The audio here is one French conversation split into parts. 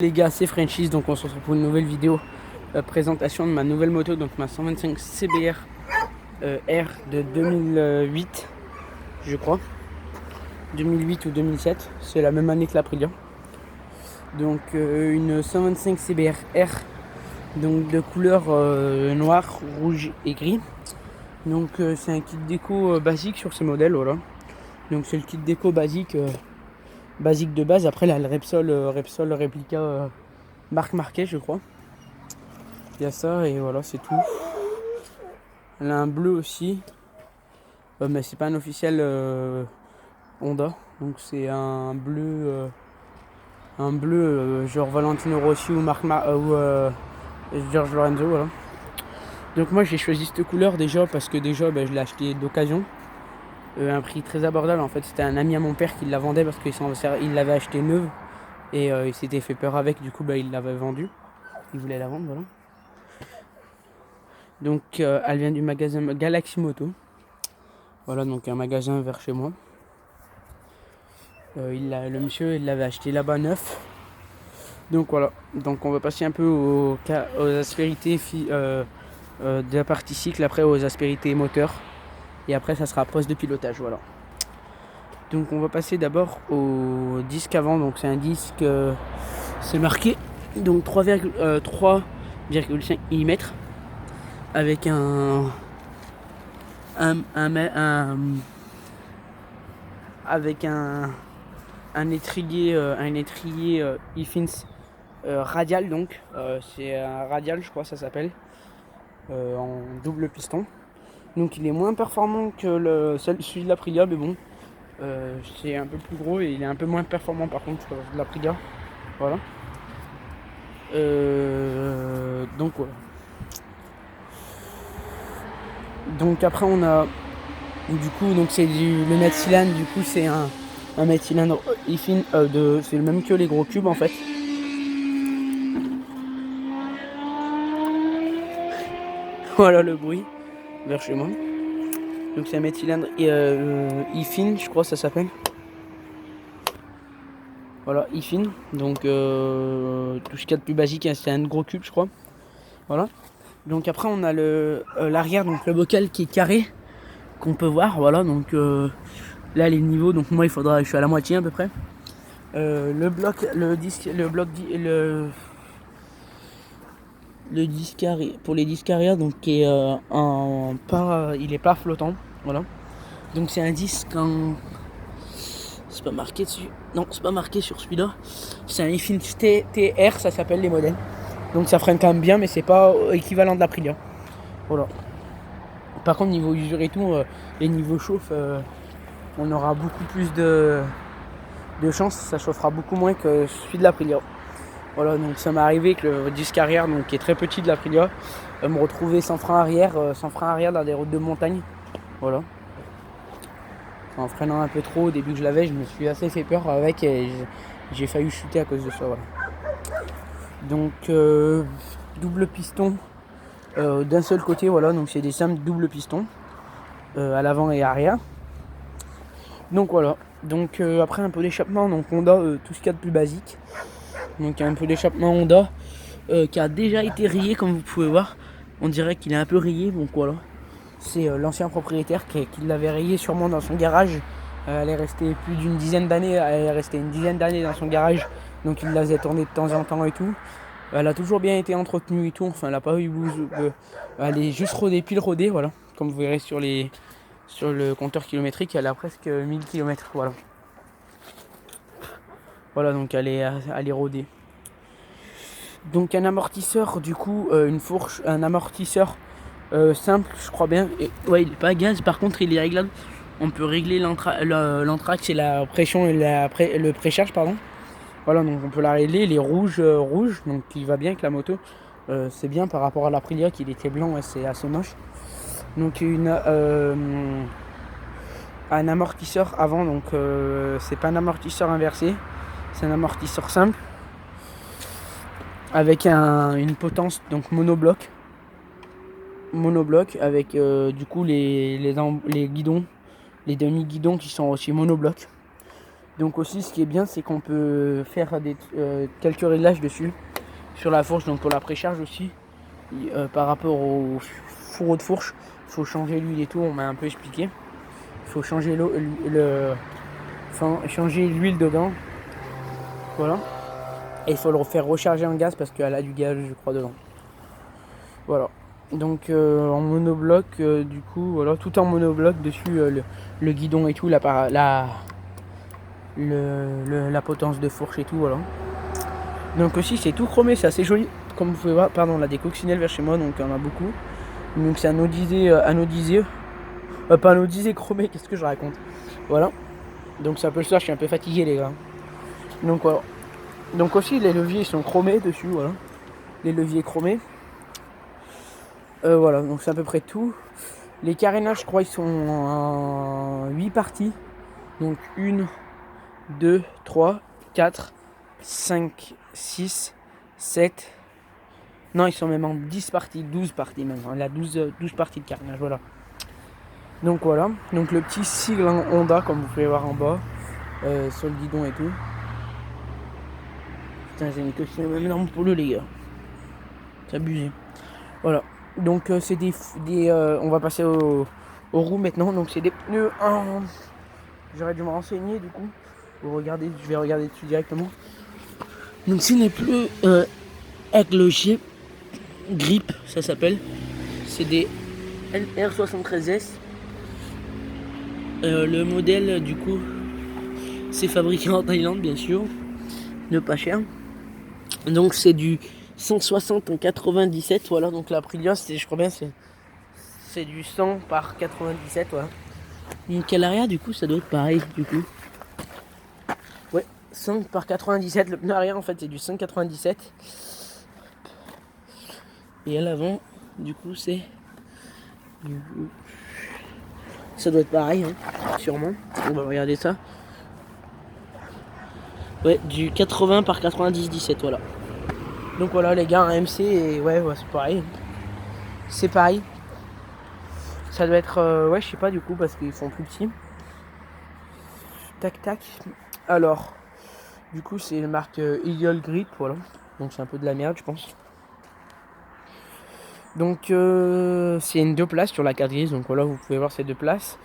Les gars, c'est Frenchies, donc on se retrouve pour une nouvelle vidéo présentation de ma nouvelle moto, donc ma 125 CBR R de 2008, je crois, 2008 ou 2007, c'est la même année que l'Aprilia. Donc une 125 CBR R, donc de couleur noir, rouge et gris. Donc c'est un kit déco basique sur ce modèle, voilà. Donc c'est le kit déco basique de base. Après là, le Repsol réplica marque Marquet, je crois. Il y a ça et voilà, c'est tout. Elle a un bleu aussi, mais c'est pas un officiel Honda. Donc c'est un bleu genre Valentino Rossi ou George Lorenzo, voilà. Donc moi j'ai choisi cette couleur déjà parce que déjà je l'ai acheté d'occasion. Un prix très abordable, en fait c'était un ami à mon père qui la vendait parce qu'il l'avait acheté neuve et il s'était fait peur avec, du coup il l'avait vendu. Il voulait la vendre, voilà. Donc elle vient du magasin Galaxy Moto. Voilà, donc un magasin vers chez moi. Le monsieur il l'avait acheté là-bas neuf. Donc voilà, donc on va passer un peu aux aspérités de la partie cycle, après aux aspérités moteur. Et après ça sera poste de pilotage, voilà. Donc on va passer d'abord au disque avant, donc c'est un disque, c'est marqué, donc 3,5 mm avec avec un étrier Ifins radial, donc c'est un radial, je crois ça s'appelle, en double piston. Donc il est moins performant que celui de l'Aprilia, mais bon, c'est un peu plus gros et il est un peu moins performant par contre que de l'Aprilia. Voilà. Donc voilà. Donc après on a du coup, donc c'est le mètre cylindre, du coup c'est un mètre cylindre Ifin, c'est le même que les gros cubes en fait. Voilà le bruit vers chez moi. Donc c'est un mètre cylindre Ifin, je crois que ça s'appelle. Voilà, Ifin. Donc tout ce qu'il y a de plus basique, hein, c'est un gros cube, je crois. Voilà. Donc après on a l'arrière, donc le bocal qui est carré, qu'on peut voir. Voilà, donc là les niveaux, donc moi je suis à la moitié à peu près. Le disque pour les disques arrière, donc qui est il est pas flottant, voilà. Donc c'est un disque c'est pas marqué dessus, non c'est pas marqué sur celui-là. C'est un Infinity TR, ça s'appelle les modèles. Donc ça freine quand même bien, mais c'est pas équivalent de l'Aprilia. Voilà. Par contre niveau usure et tout, les niveaux chauffe, on aura beaucoup plus de chance, ça chauffera beaucoup moins que celui de l'Aprilia. Voilà, donc ça m'est arrivé que le disque arrière, donc qui est très petit de l'Aprilia, me retrouver sans frein arrière dans des routes de montagne. Voilà. En freinant un peu trop au début que je l'avais, je me suis assez fait peur avec et j'ai failli chuter à cause de ça. Voilà. Donc double piston d'un seul côté, voilà, donc c'est des simples double piston à l'avant et arrière. Donc voilà. Donc après un peu d'échappement, donc Honda, tout ce qu'il y a de plus basique. Donc un peu d'échappement Honda qui a déjà été rayé, comme vous pouvez voir. On dirait qu'il est un peu rayé, donc voilà. C'est l'ancien propriétaire qui l'avait rayé sûrement dans son garage. Elle est restée plus d'une dizaine d'années, elle est restée une dizaine d'années dans son garage, donc il la faisait tourner de temps en temps et tout. Elle a toujours bien été entretenue et tout, enfin elle n'a pas eu elle est juste rodée, pile rodée, voilà. Comme vous verrez sur le compteur kilométrique, elle a presque 1000 km, voilà. Voilà, donc elle est rodée. Donc un amortisseur, du coup, un amortisseur simple, je crois bien. Et, ouais, il n'est pas à gaz, par contre il est réglable. On peut régler l'anthrax et la pression et le précharge, pardon. Voilà, donc on peut la régler. Il est rouge, donc il va bien avec la moto. C'est bien par rapport à l'Aprilia qui était blanc et c'est assez moche. Donc un amortisseur avant, donc c'est pas un amortisseur inversé, c'est un amortisseur simple avec une potence donc monobloc avec du coup les guidons, les demi-guidons qui sont aussi monobloc. Donc aussi ce qui est bien c'est qu'on peut faire quelques réglages dessus sur la fourche, donc pour la précharge aussi. Par rapport au fourreau de fourche, il faut changer l'huile et tout, on m'a un peu expliqué. Il faut changer changer l'huile dedans. Voilà. Et il faut le faire recharger en gaz parce qu'elle a du gaz je crois dedans. Voilà. Donc en monobloc du coup voilà, tout en monobloc dessus le guidon et tout, la potence de fourche et tout, voilà. Donc aussi c'est tout chromé, c'est assez joli. Comme vous pouvez voir, pardon, on a des coccinelles vers chez moi, donc on en a beaucoup. Donc c'est pas anodisé, chromé, qu'est-ce que je raconte. Voilà. Donc c'est un peu ça, je suis un peu fatigué les gars. Donc voilà. Donc aussi les leviers sont chromés dessus, voilà. Les leviers chromés. Voilà, donc c'est à peu près tout. Les carénages, je crois, ils sont en 8 parties. Donc 1, 2, 3, 4, 5, 6, 7. Non, ils sont même en 10 parties, 12 parties même. Il y a 12 parties de carénage, voilà. Donc voilà. Donc le petit sigle en Honda, comme vous pouvez voir en bas, sur le guidon et tout. Putain, j'ai une costume même énorme pour le les gars. C'est abusé. Voilà. Donc c'est on va passer aux roues maintenant. Donc c'est des pneus en... J'aurais dû me renseigner du coup. Je vais regarder dessus directement. Donc c'est des pneus avec le grip, ça s'appelle. C'est des R73S. Le modèle du coup, c'est fabriqué en Thaïlande bien sûr. Ne pas cher. Donc c'est du 160 en 97, voilà. Donc la Aprilia, je crois bien, c'est du 100 par 97, voilà. Donc à l'arrière, du coup, ça doit être pareil, du coup. Ouais, 100 par 97. Le pneu arrière, en fait, c'est du 197. Et à l'avant, du coup, c'est... Ça doit être pareil, hein, sûrement. On va regarder ça. Ouais, du 80 par 90, 17, voilà. Donc voilà, les gars, un MC, et ouais, c'est pareil. C'est pareil. Ça doit être... ouais, je sais pas, du coup, parce qu'ils sont plus petits. Tac, tac. Alors, du coup, c'est une marque Eagle Grip, voilà. Donc c'est un peu de la merde, je pense. Donc c'est une 2 places sur la 4 grise, donc voilà, vous pouvez voir ces 2 places.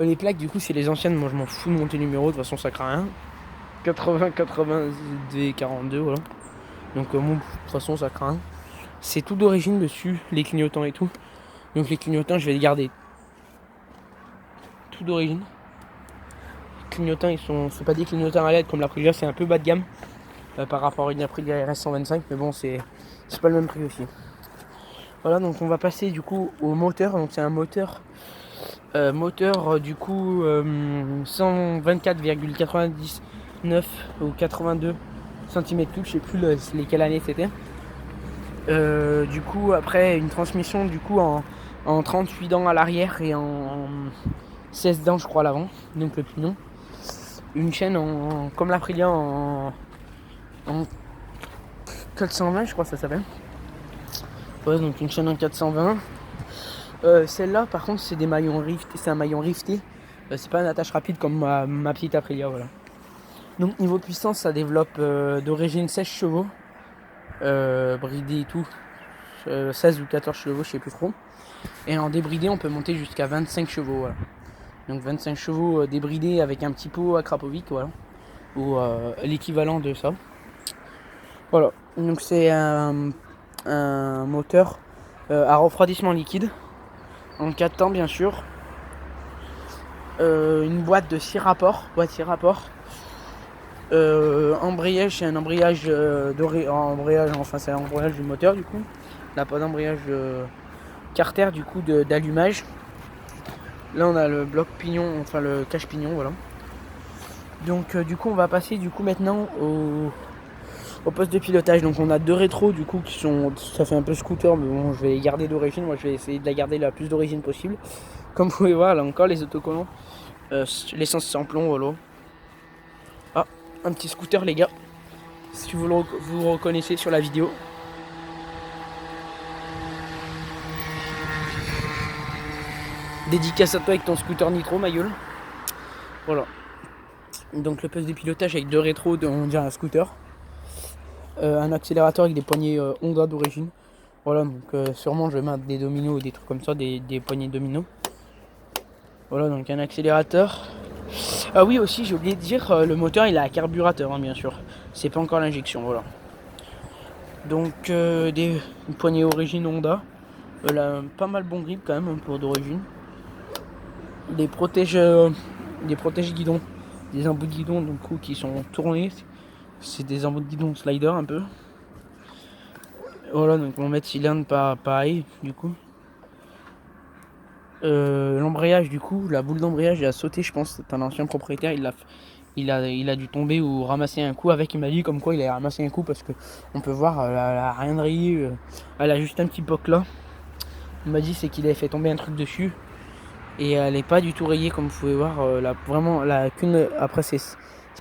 Les plaques, du coup, c'est les anciennes, moi je m'en fous de monter numéro, de toute façon ça craint rien. 80, 82, 42, voilà. Donc moi, de toute façon ça craint. C'est tout d'origine dessus, les clignotants et tout. Donc les clignotants, je vais les garder. Tout d'origine. Les clignotants, c'est pas des clignotants à LED comme l'Aprilia, c'est un peu bas de gamme par rapport à une Aprilia RS 125, mais bon, c'est pas le même prix aussi. Voilà, donc on va passer du coup au moteur. Donc c'est un moteur du coup 124,99 ou 82 cm3, je sais plus lesquelles années c'était. Du coup après une transmission du coup en 38 dents à l'arrière et en 16 dents je crois à l'avant, donc le pignon. Une chaîne comme l'Aprilia en 420 je crois ça s'appelle. Ouais, donc une chaîne en 420. Celle-là par contre c'est des maillons riftés, c'est un maillon rifté. C'est pas une attache rapide comme ma petite Aprilia, voilà. Donc niveau puissance ça développe d'origine 16 chevaux. Bridé et tout. 16 ou 14 chevaux, je sais plus trop. Et en débridé on peut monter jusqu'à 25 chevaux, voilà. Donc 25 chevaux débridés avec un petit pot à Krapovic, voilà. Ou l'équivalent de ça. Voilà. Donc c'est un moteur à refroidissement liquide. En 4 temps bien sûr. Une boîte de 6 rapports. Embrayage, c'est un embrayage c'est un embrayage du moteur du coup. On n'a pas d'embrayage carter du coup d'allumage. Là on a le bloc pignon, enfin le cache pignon, voilà. Donc du coup on va passer du coup maintenant au poste de pilotage. Donc on a 2 rétros du coup qui sont, ça fait un peu scooter, mais bon je vais les garder d'origine. Moi je vais essayer de la garder la plus d'origine possible. Comme vous pouvez voir là encore les autocollants, l'essence sans plomb, voilà. Ah, un petit scooter les gars, si vous vous reconnaissez sur la vidéo. Dédicace à toi avec ton scooter nitro, ma gueule. Voilà. Donc le poste de pilotage avec deux rétros, on dirait un scooter. Un accélérateur avec des poignées Honda d'origine. Voilà, donc sûrement je vais mettre des dominos ou des trucs comme ça, des poignées dominos. Voilà, donc un accélérateur. Ah oui, aussi j'ai oublié de dire, le moteur il a un carburateur, hein, bien sûr. C'est pas encore l'injection, voilà. Donc une poignée origine Honda. Pas mal bon grip quand même hein, pour d'origine. Des protèges guidons, des embouts de guidon donc, qui sont tournés. C'est des embouts de guidon slider un peu. Voilà, donc on va mettre cylindre pareil du coup. L'embrayage du coup, la boule d'embrayage a sauté, je pense. C'est un ancien propriétaire, il a dû tomber ou ramasser un coup avec. Il m'a dit comme quoi il a ramassé un coup parce que on peut voir, elle a rien de rayé, elle a juste un petit poc là. Il m'a dit c'est qu'il avait fait tomber un truc dessus et elle est pas du tout rayée comme vous pouvez voir. Vraiment, après c'est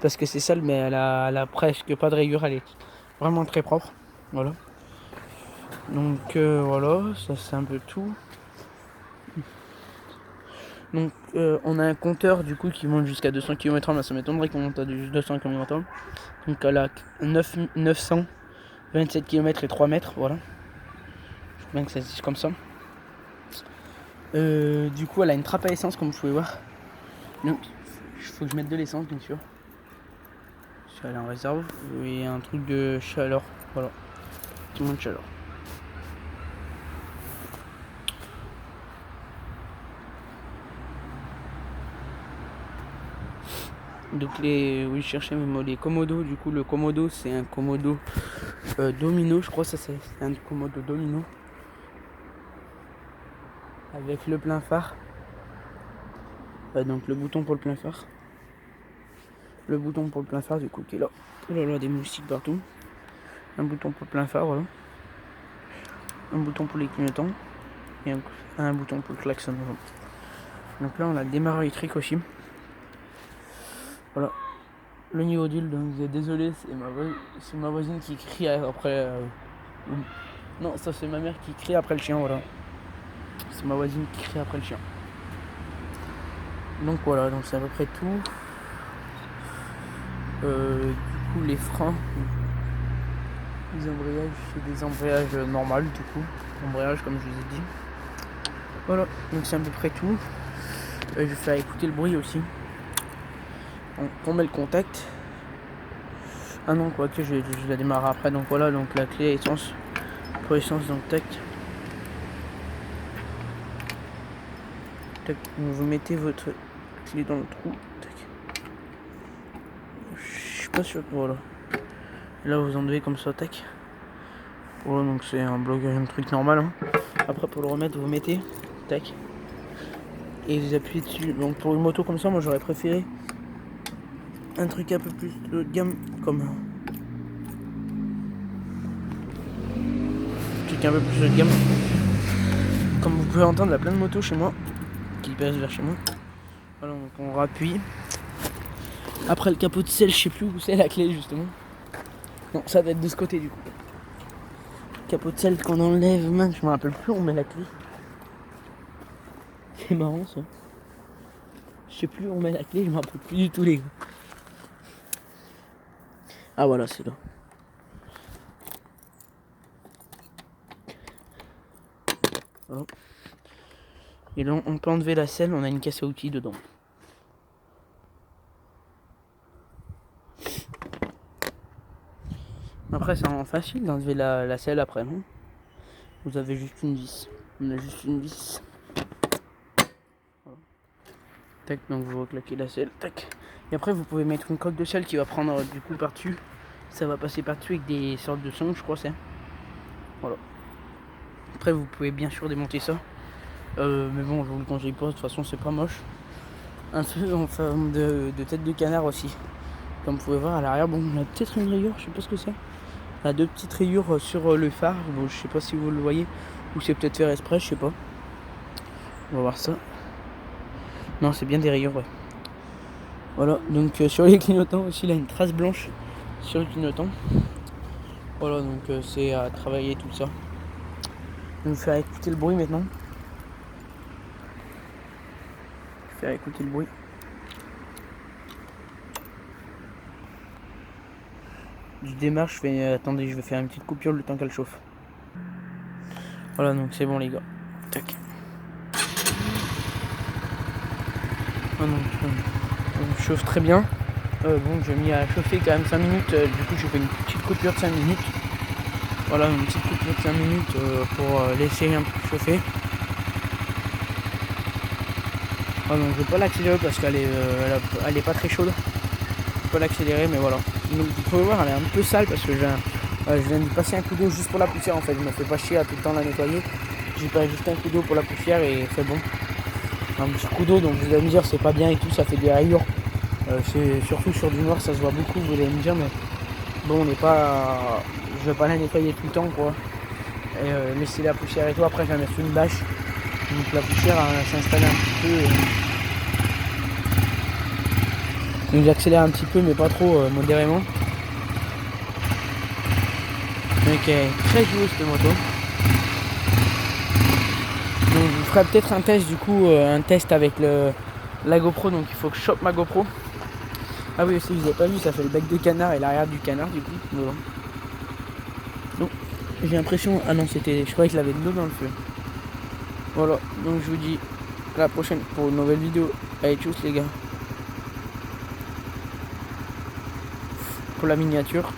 parce que c'est sale, mais elle a presque pas de rayure. Elle est vraiment très propre. Voilà. Donc voilà, ça c'est un peu tout. Donc on a un compteur du coup qui monte jusqu'à 200 km/h, mais ça m'étonnerait qu'on monte à 200 km/h. Donc elle a 927 km et 3 mètres, voilà. Je veux bien que ça se dise comme ça. Du coup elle a une trappe à essence comme vous pouvez voir. Donc il faut que je mette de l'essence bien sûr. Je suis allé en réserve. Et un truc de chaleur, voilà. Tout le monde chaleur. Donc oui, je cherchais mes mots, les Komodo. Du coup, le Komodo, c'est un Komodo domino, je crois. Ça, c'est un Komodo domino avec le plein phare. Donc le bouton pour le plein phare. Le bouton pour le plein phare, du coup, qui est là. Oh là là, des moustiques partout. Un bouton pour le plein phare, voilà. Un bouton pour les clignotants et un bouton pour le klaxon. Voilà. Donc là, on a le démarreur électrique aussi. Voilà. Le niveau d'huile, donc désolé, c'est ma voisine qui crie après. Non, ça c'est ma mère qui crie après le chien, voilà. C'est ma voisine qui crie après le chien. Donc voilà, donc c'est à peu près tout. Du coup, les freins, les embrayages, c'est des embrayages normaux du coup. Embrayage comme je vous ai dit. Voilà, donc c'est à peu prais tout. Je vais faire écouter le bruit aussi. Donc on met le contact. Ah non, quoique je la démarre après. Donc voilà, donc la clé essence. Pour essence, donc tac. Tac. Donc vous mettez votre clé dans le trou. Tac. Je suis pas sûr. Voilà. Et là vous enlevez comme ça, tac. Voilà, donc c'est un blocage, un truc normal. Hein. Après pour le remettre, vous mettez. Tac. Et vous appuyez dessus. Donc pour une moto comme ça, moi j'aurais préféré un truc un peu plus haut de gamme, comme un truc un peu plus haut de gamme. Comme vous pouvez entendre, il y a plein de motos chez moi qui passent vers chez moi. Voilà, donc on rappuie. Après le capot de sel, je sais plus où c'est la clé justement. Non, ça va être de ce côté du coup. Capot de sel qu'on enlève, man, je me rappelle plus où on met la clé. C'est marrant ça. Je sais plus où on met la clé, je me rappelle plus du tout les gars. Ah voilà, c'est là. Voilà. Et là on peut enlever la selle, on a une caisse à outils dedans. Après c'est vraiment facile d'enlever la selle après, non? Vous avez juste une vis. On a juste une vis. Voilà. Tac, donc vous reclaquez la selle, tac. Et après vous pouvez mettre une coque de selle qui va prendre du coup par-dessus. Ça va passer par-dessus avec des sortes de sangles, je crois c'est. Voilà. Après vous pouvez bien sûr démonter ça. Mais bon, je vous le conseille pas, de toute façon c'est pas moche. Un peu en forme de tête de canard aussi. Comme vous pouvez voir à l'arrière, bon on a peut-être une rayure, je sais pas ce que c'est. On a deux petites rayures sur le phare, bon, je sais pas si vous le voyez. Ou c'est peut-être faire exprès, je sais pas. On va voir ça. Non, c'est bien des rayures, ouais. Voilà, donc sur les clignotants aussi, il a une trace blanche sur le clignotant. Voilà, donc c'est à travailler tout ça. Je vais vous faire écouter le bruit maintenant. Je vais faire écouter le bruit. je démarre, je fais attendez, je vais faire une petite coupure le temps qu'elle chauffe. Voilà, donc c'est bon les gars. Tac. Ah non, on chauffe très bien. Bon, j'ai mis à chauffer quand même 5 minutes. Du coup, je fais une petite coupure de 5 minutes. Voilà, une petite coupure de 5 minutes pour laisser un peu chauffer. Ah donc je vais pas l'accélérer parce qu'elle est pas très chaude. Je vais pas l'accélérer, mais voilà. Donc vous pouvez voir, elle est un peu sale parce que je viens de passer un coup d'eau juste pour la poussière en fait. Je me fais pas chier à tout le temps la nettoyer. J'ai pas juste un coup d'eau pour la poussière et c'est bon. Un petit coup d'eau, donc vous allez me dire c'est pas bien et tout, ça fait des rayures. C'est surtout sur du noir, ça se voit beaucoup, vous allez me dire, mais bon, on n'est pas. Je vais pas la nettoyer tout le temps quoi. Et laisser la poussière et tout. Après, je vais mettre une bâche. Donc la poussière s'installe un petit peu. Donc j'accélère un petit peu, mais pas trop, modérément. Donc très jolie cette moto. Donc je ferai peut-être un test du coup, un test avec la GoPro. Donc il faut que je chope ma GoPro. Ah oui aussi, vous avez pas vu, ça fait le bec de canard et l'arrière du canard du coup. Voilà. Donc j'ai l'impression. Ah non, je croyais que je l'avais de l'eau dans le feu. Voilà, donc je vous dis à la prochaine pour une nouvelle vidéo. Allez, tchuss les gars. Pour la miniature.